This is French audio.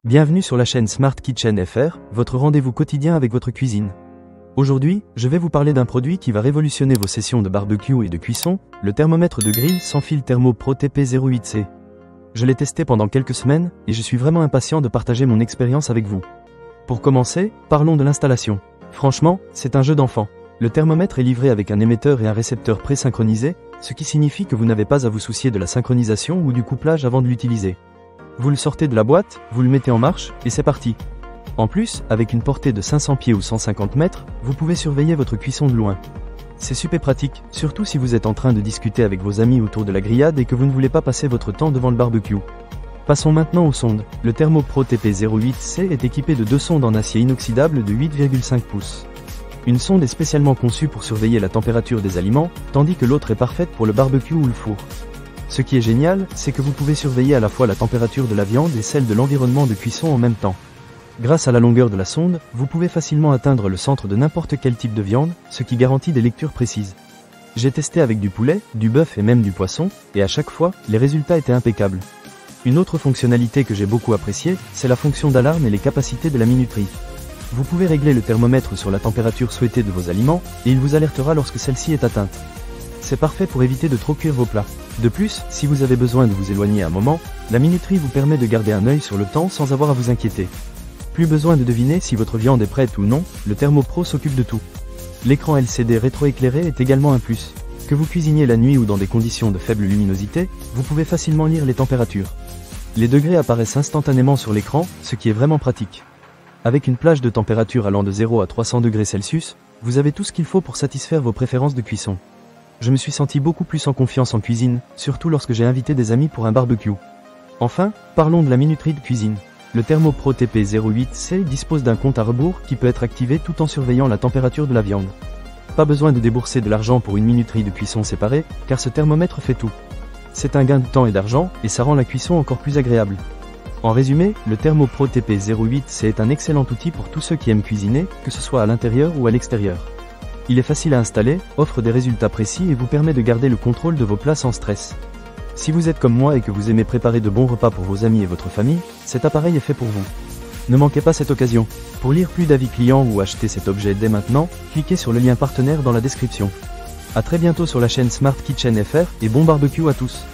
Bienvenue sur la chaîne Smart Kitchen FR, votre rendez-vous quotidien avec votre cuisine. Aujourd'hui, je vais vous parler d'un produit qui va révolutionner vos sessions de barbecue et de cuisson, le thermomètre de grille sans fil Thermo Pro TP08C. Je l'ai testé pendant quelques semaines, et je suis vraiment impatient de partager mon expérience avec vous. Pour commencer, parlons de l'installation. Franchement, c'est un jeu d'enfant. Le thermomètre est livré avec un émetteur et un récepteur pré-synchronisés, ce qui signifie que vous n'avez pas à vous soucier de la synchronisation ou du couplage avant de l'utiliser. Vous le sortez de la boîte, vous le mettez en marche, et c'est parti. En plus, avec une portée de 500 pieds ou 150 mètres, vous pouvez surveiller votre cuisson de loin. C'est super pratique, surtout si vous êtes en train de discuter avec vos amis autour de la grillade et que vous ne voulez pas passer votre temps devant le barbecue. Passons maintenant aux sondes. Le Thermo Pro TP08C est équipé de deux sondes en acier inoxydable de 8,5 pouces. Une sonde est spécialement conçue pour surveiller la température des aliments, tandis que l'autre est parfaite pour le barbecue ou le four. Ce qui est génial, c'est que vous pouvez surveiller à la fois la température de la viande et celle de l'environnement de cuisson en même temps. Grâce à la longueur de la sonde, vous pouvez facilement atteindre le centre de n'importe quel type de viande, ce qui garantit des lectures précises. J'ai testé avec du poulet, du bœuf et même du poisson, et à chaque fois, les résultats étaient impeccables. Une autre fonctionnalité que j'ai beaucoup appréciée, c'est la fonction d'alarme et les capacités de la minuterie. Vous pouvez régler le thermomètre sur la température souhaitée de vos aliments, et il vous alertera lorsque celle-ci est atteinte. C'est parfait pour éviter de trop cuire vos plats. De plus, si vous avez besoin de vous éloigner un moment, la minuterie vous permet de garder un œil sur le temps sans avoir à vous inquiéter. Plus besoin de deviner si votre viande est prête ou non, le Thermo Pro s'occupe de tout. L'écran LCD rétroéclairé est également un plus. Que vous cuisiniez la nuit ou dans des conditions de faible luminosité, vous pouvez facilement lire les températures. Les degrés apparaissent instantanément sur l'écran, ce qui est vraiment pratique. Avec une plage de température allant de 0 à 300 degrés Celsius, vous avez tout ce qu'il faut pour satisfaire vos préférences de cuisson. Je me suis senti beaucoup plus en confiance en cuisine, surtout lorsque j'ai invité des amis pour un barbecue. Enfin, parlons de la minuterie de cuisine. Le Thermo Pro TP08C dispose d'un compte à rebours qui peut être activé tout en surveillant la température de la viande. Pas besoin de débourser de l'argent pour une minuterie de cuisson séparée, car ce thermomètre fait tout. C'est un gain de temps et d'argent, et ça rend la cuisson encore plus agréable. En résumé, le Thermo Pro TP08C est un excellent outil pour tous ceux qui aiment cuisiner, que ce soit à l'intérieur ou à l'extérieur. Il est facile à installer, offre des résultats précis et vous permet de garder le contrôle de vos plats sans stress. Si vous êtes comme moi et que vous aimez préparer de bons repas pour vos amis et votre famille, cet appareil est fait pour vous. Ne manquez pas cette occasion. Pour lire plus d'avis clients ou acheter cet objet dès maintenant, cliquez sur le lien partenaire dans la description. A très bientôt sur la chaîne Smart Kitchen FR et bon barbecue à tous.